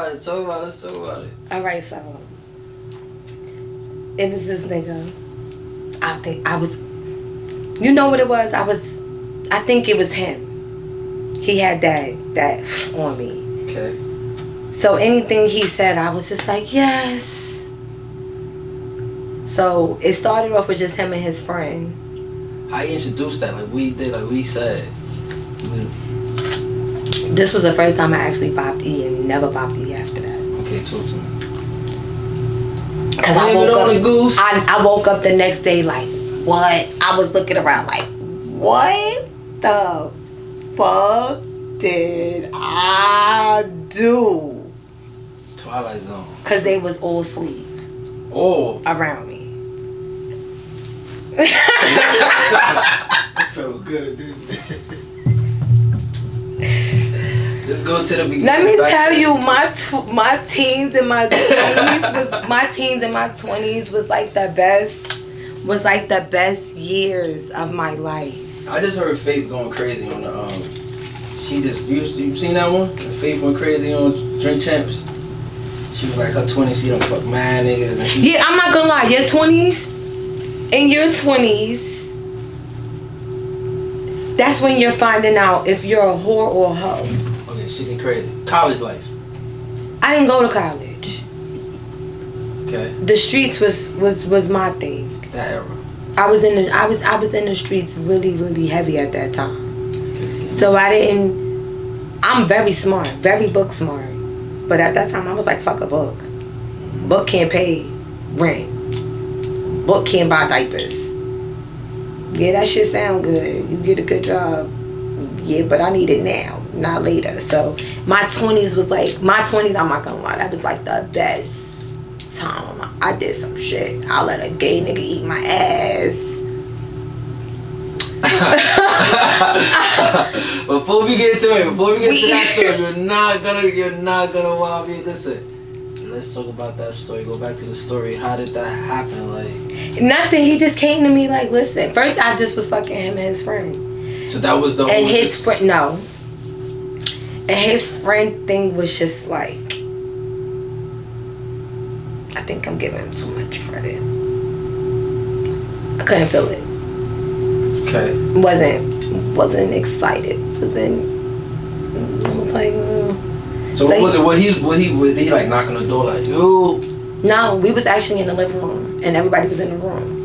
about it. Talk about it. Let's talk about it. Alright, so it was this nigga. I think I was, you know what it was? I think it was him. He had that on me. Okay. So anything he said, I was just like, yes. So it started off with just him and his friend. How you introduced that? Like we did, like we said. This was the first time I actually bopped E and never bopped E after that. Okay, talk to me. Cause I woke up the next day like, what? I was looking around like, what the fuck did I do? Twilight Zone. Cause they was all asleep. Oh. Around me. It felt good, didn't it? Let's go to the beginning. Let me tell you, my teens and my 20s was like the best years of my life. I just heard Faith going crazy on the you seen that one? Faith went crazy on Drink Champs. She was like her 20s, she done fuck mad niggas and she. Yeah, I'm not gonna lie, your 20s, that's when you're finding out if you're a whore or a hoe. Okay, she getting crazy. College life. I didn't go to college. Okay. The streets was my thing. That era. I was in the streets really, really heavy at that time. Okay. So I'm very smart, very book smart. But at that time I was like, fuck a book. Book can't pay rent. Book can't buy diapers. Yeah, that shit sound good. You get a good job. Yeah, but I need it now, not later. So my 20s, I'm not gonna lie, that was like the best time. I did some shit. I let a gay nigga eat my ass. Before we get to that story, you're not gonna wow me. Listen, let's talk about that story. Go back to the story. How did that happen? Like nothing. He just came to me like, listen. First, I just was fucking him and his friend. So that was the and his friend. No. And his friend thing was just like, I think I'm giving him too much credit. I couldn't feel it. Okay. Wasn't excited. So then I was like, So what was it? Was he like knocking the door like, yo? No, we was actually in the living room and everybody was in the room.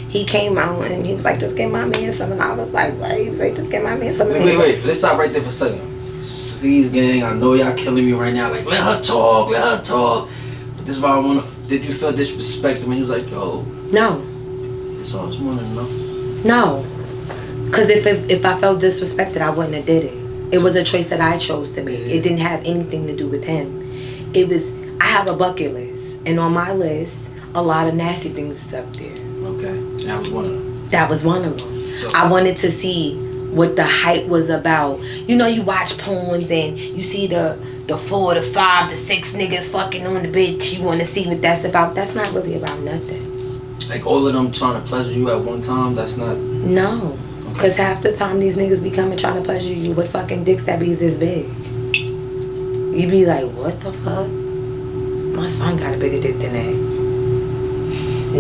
He came out and he was like, just get my man some. And I was like, what? He was like, just get my man some. Wait. Let's stop right there for a second. SleazeGanG, I know y'all killing me right now. Like, let her talk. But this is why I wanna. Did you feel disrespected when he was like, yo? No. That's all I was wondering, no? No. Because if I felt disrespected, I wouldn't have did it. It was a choice that I chose to make. It didn't have anything to do with him. I have a bucket list. And on my list, a lot of nasty things is up there. Okay. That was one of them. That was one of them. So, I wanted to see what the hype was about. You know, you watch porns and you see the 4, the 5, the 6 niggas fucking on the bitch. You want to see what that's about. That's not really about nothing. Like all of them trying to pleasure you at one time, that's not... No. Because half the time these niggas be coming trying to pleasure you with fucking dicks that be this big. You be like, what the fuck? My son got a bigger dick than that.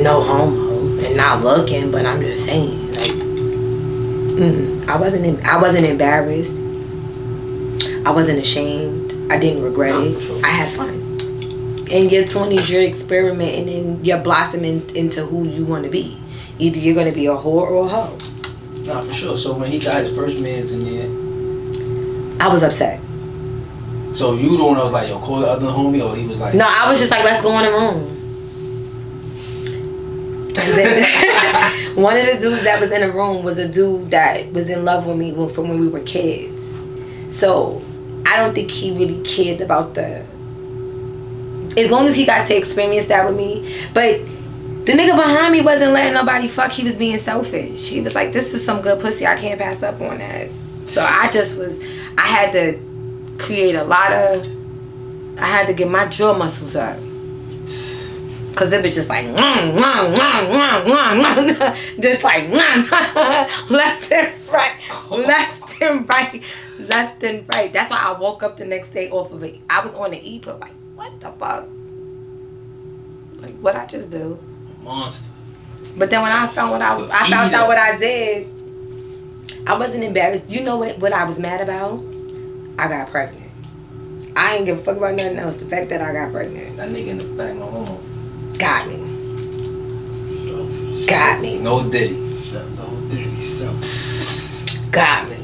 No homo. And not looking, but I'm just saying. Like, I wasn't embarrassed. I wasn't ashamed. I didn't regret it. Sure. I had fun. In your 20s, you're experimenting and you're blossoming into who you want to be. Either you're going to be a whore or a hoe. Nah, for sure. So when he got his first mans in there, I was upset. So you the one that was like, yo, call the other homie, or he was like... No, I was just like, let's go in the room. One of the dudes that was in the room was a dude that was in love with me from when we were kids. So I don't think he really cared about as long as he got to experience that with me. But the nigga behind me wasn't letting nobody fuck. He was being selfish. He was like, this is some good pussy. I can't pass up on that. So I had to create I had to get my jaw muscles up. Cause it was just like, just like, left and right, left and right. That's why I woke up the next day off of it. I was on the e-pill, like, what the fuck? Like, what I just do? Monster. But then when I found out what I did, I wasn't embarrassed. You know what I was mad about? I got pregnant. I ain't give a fuck about nothing else. The fact that I got pregnant. That nigga in the back, no homo. Got me. Selfish. Got me. No diddy. No diddy. Selfish. Got me.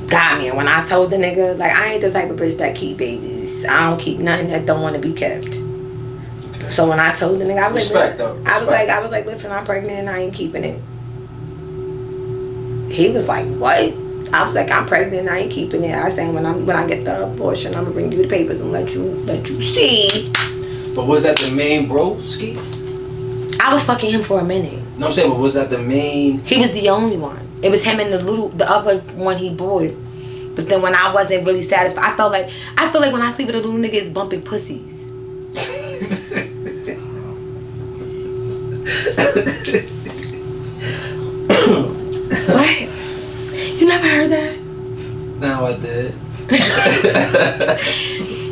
Got me. And when I told the nigga, like, I ain't the type of bitch that keep babies. I don't keep nothing that don't want to be kept. Okay. So when I told the nigga, I was Respect, like, though. Respect. I was like, listen, I'm pregnant and I ain't keeping it. He was like, what? I was like, I'm pregnant and I ain't keeping it. I said, when I get the abortion, I'm gonna bring you the papers and let you see. But was that the main broski? I was fucking him for a minute. No, I'm saying, but was that the main? He was the only one. It was him and the other one he bought. But then when I wasn't really satisfied, I feel like when I sleep with a little nigga, it's bumping pussies. What? You never heard that? Now I did.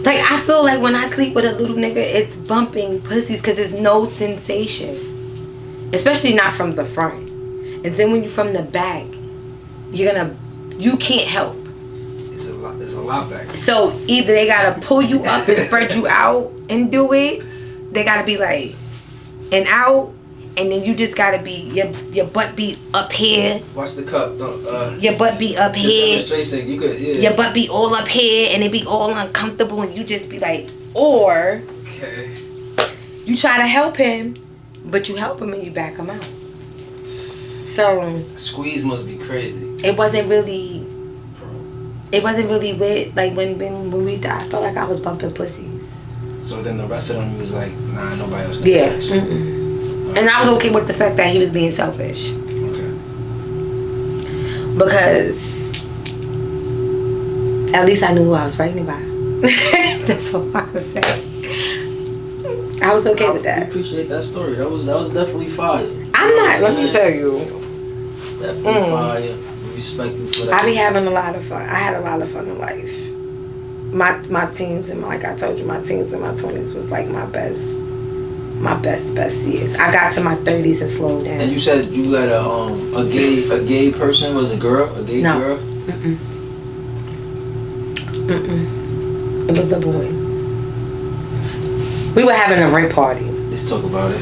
Like, I feel like when I sleep with a little nigga, it's bumping pussies because there's no sensation. Especially not from the front. And then when you're from the back, you can't help. It's a lot back. So either they gotta pull you up and spread you out and do it. They gotta be like, and out. And then you just gotta be, your butt be up here. Watch the cup. Don't, your butt be up here. Demonstration. You could, yeah. Your butt be all up here and it be all uncomfortable and you just be like, or Okay. you try to help him, but you help him and you back him out. So Squeeze must be crazy. it wasn't really weird. Like when we died, I felt like I was bumping pussies. So then the rest of them, you was like, nah, nobody else can Yeah. touch. And I was okay with the fact that he was being selfish. Okay. Because at least I knew who I was pregnant by. That's all I could say. I was okay with I that. appreciate that story. That was definitely fire. I'm not, let me tell you. Definitely fire. We respect you for that. I be having a lot of fun. I had a lot of fun in life. My teens and like I told you, my teens and my 20s was like my best years. I got to my 30s and slowed down. And you said you let a gay person, was a girl, a gay girl? It was a boy. We were having a rent party. Let's talk about it.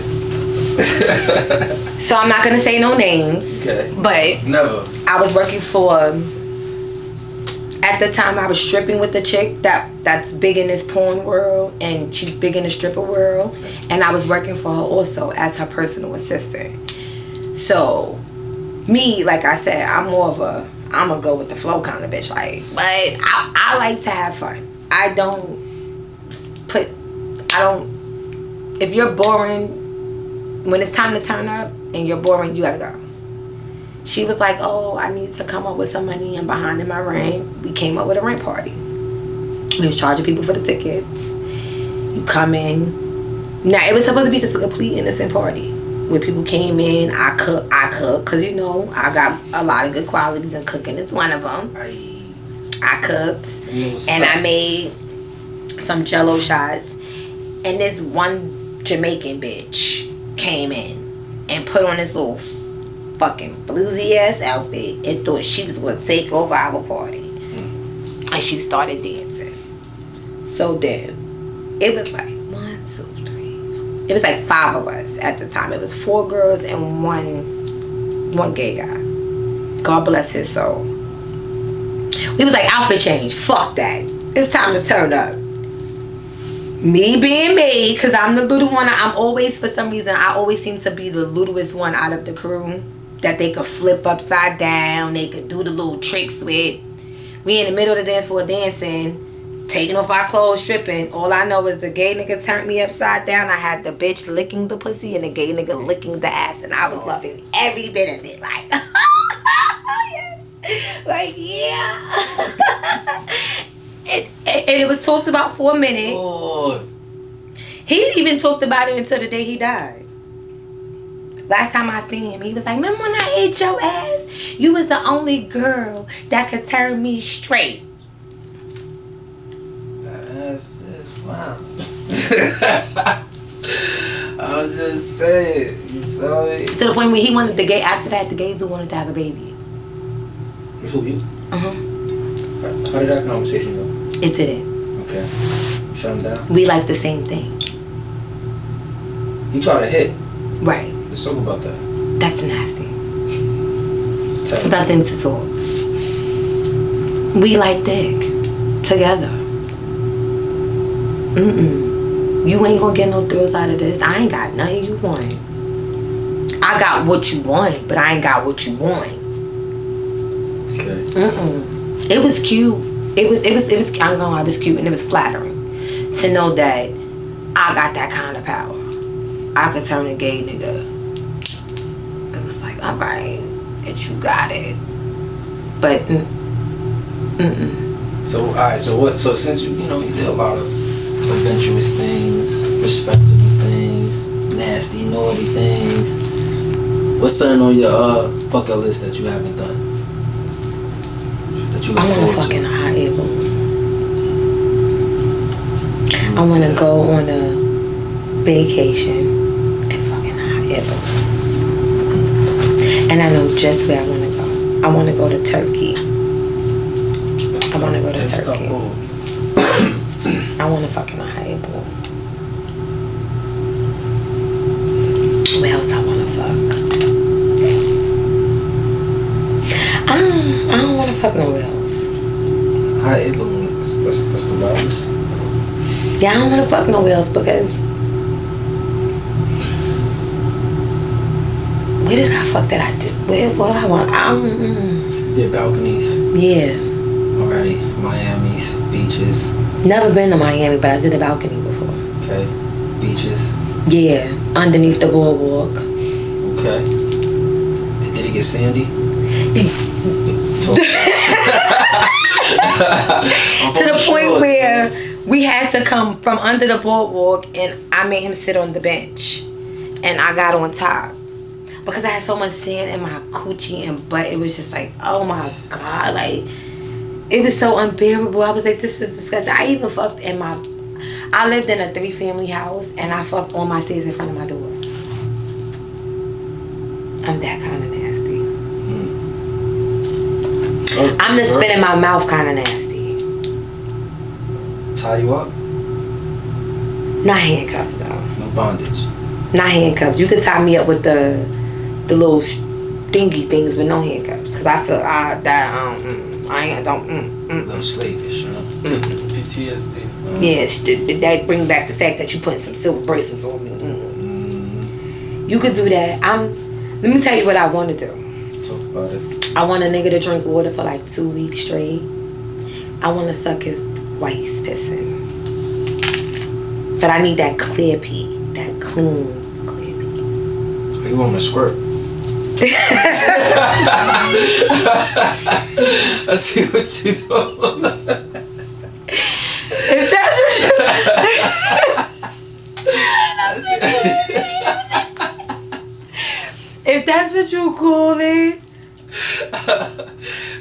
So I'm not gonna say no names. Okay. But never. I was working for. At the time, I was stripping with a chick that's big in this porn world, and she's big in the stripper world. And I was working for her also as her personal assistant. So, me, like I said, I'm a go with the flow kind of bitch. Like, but I like to have fun. If you're boring, when it's time to turn up and you're boring, you gotta go. She was like, oh, I need to come up with some money. I'm behind in my rent. We came up with a rent party. We was charging people for the tickets. You come in. Now, it was supposed to be just a complete innocent party. When people came in, I cook. Because, you know, I got a lot of good qualities and cooking is one of them. I cooked. And I made some jello shots. And this one Jamaican bitch came in and put on this little fucking floozy ass outfit and thought she was going to take over our party. And she started dancing. So then it was like 1, 2, 3. It was like 5 of us at the time. It was 4 girls and one gay guy. God bless his soul. We was like, outfit change. Fuck that. It's time to turn up. Me being me, because I'm the little one. I'm always, for some reason, I always seem to be the littlest one out of the crew. That they could flip upside down. They could do the little tricks with. We in the middle of the dance floor dancing. Taking off our clothes, stripping. All I know is the gay nigga turned me upside down. I had the bitch licking the pussy and the gay nigga licking the ass. And I was loving every bit of it. Like, yes. Like, yeah. And it was talked about for a minute. Oh. He even talked about it until the day he died. Last time I seen him, he was like, remember when I ate your ass? You was the only girl that could turn me straight. That's wow. I was just saying, you saw it. To the point where he wanted the gay, after that, the gay dude wanted to have a baby. Who, you? Uh-huh. How did that conversation go? It didn't. Okay. Shut him down? We like the same thing. He tried to hit. Right. Let's talk about that. That's nasty. It's nothing to talk. We like dick. Together. You ain't gonna get no thrills out of this. I ain't got nothing you want. I got what you want, but I ain't got what you want. Okay. It was cute. It was I'm gonna lie, it was cute and it was flattering to know that I got that kind of power. I could turn a gay nigga. It was like, alright, that you got it. But So alright, so since you did a lot of adventurous things, respectable things, nasty, naughty things, what's something on your bucket list that you haven't done? That you look I want forward a fucking to? hot air balloon. I want to go on a vacation and fucking hot air balloon. And I know just where I want to go. I want to go to Turkey. I want to go to Turkey. I want to fucking hot air balloon. Where else I want to fuck? I don't want to fuck nowhere else. Hot air balloon. That's the wildest. Yeah, I don't want to fuck nowhere else because where did I fuck that I did? Where I want? You did balconies. Yeah. Alrighty. Miami's, beaches. Never been to Miami, but I did a balcony before. Okay. Beaches. Yeah, underneath the boardwalk. Okay. Did it get sandy? To the point where we had to come from under the boardwalk and I made him sit on the bench. And I got on top. Because I had so much sand in my coochie and butt. It was just like, oh my God. Like, it was so unbearable. I was like, this is disgusting. I even fucked I lived in a 3-family house and I fucked on my stairs in front of my door. I'm that kind of nasty. I'm the spit in my mouth kind of nasty. Tie you up? Not handcuffs though. No bondage. Not handcuffs. You could tie me up with the little stingy things, but no handcuffs. Cause I feel I don't. A little slavish, huh? PTSD. Yes, that bring back the fact that you putting some silver bracelets on me. You could do that. Let me tell you what I want to do. Talk about it. I want a nigga to drink water for like 2 weeks straight. I want to suck his while he's pissing. But I need that clear pee. That clean clear pee. You want me to squirt? I see what you doing. If that's what you... If that's what you call it.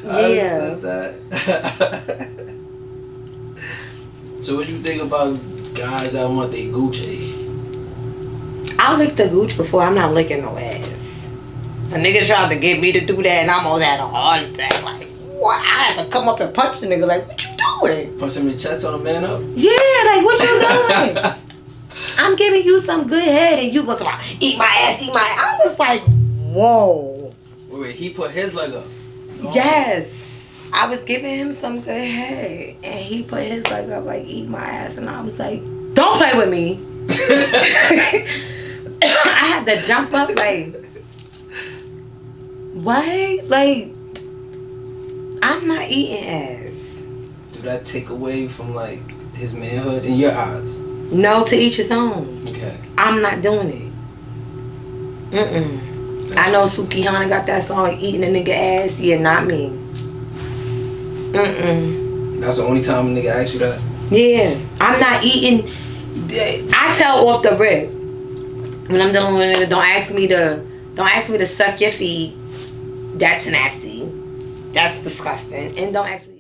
Yeah. So what you think about guys that want their Gucci? I licked the gooch before. I'm not licking no ass. A nigga tried to get me to do that and I almost had a heart attack. Like, what? I had to come up and punch the nigga. Like, what you doing? Punch him in the chest on a man up? Yeah, like, what you doing? I'm giving you some good head and you go to eat my ass, eat my ass. I was like, whoa. Wait, he put his leg up? Oh. Yes. I was giving him some good head and he put his leg up like, eat my ass. And I was like, don't play with me. I had to jump up like, what? Like, I'm not eating ass. Do that take away from like his manhood in your eyes? No, to each his own. Okay. I'm not doing it. I know Kianna got that song like eating a nigga ass. Yeah, not me. That's the only time a nigga asks you that? Yeah, I'm not eating. I tell off the rip when I'm dealing with a nigga, don't ask me to Don't ask me to suck your feet. That's nasty. That's disgusting. And don't ask me.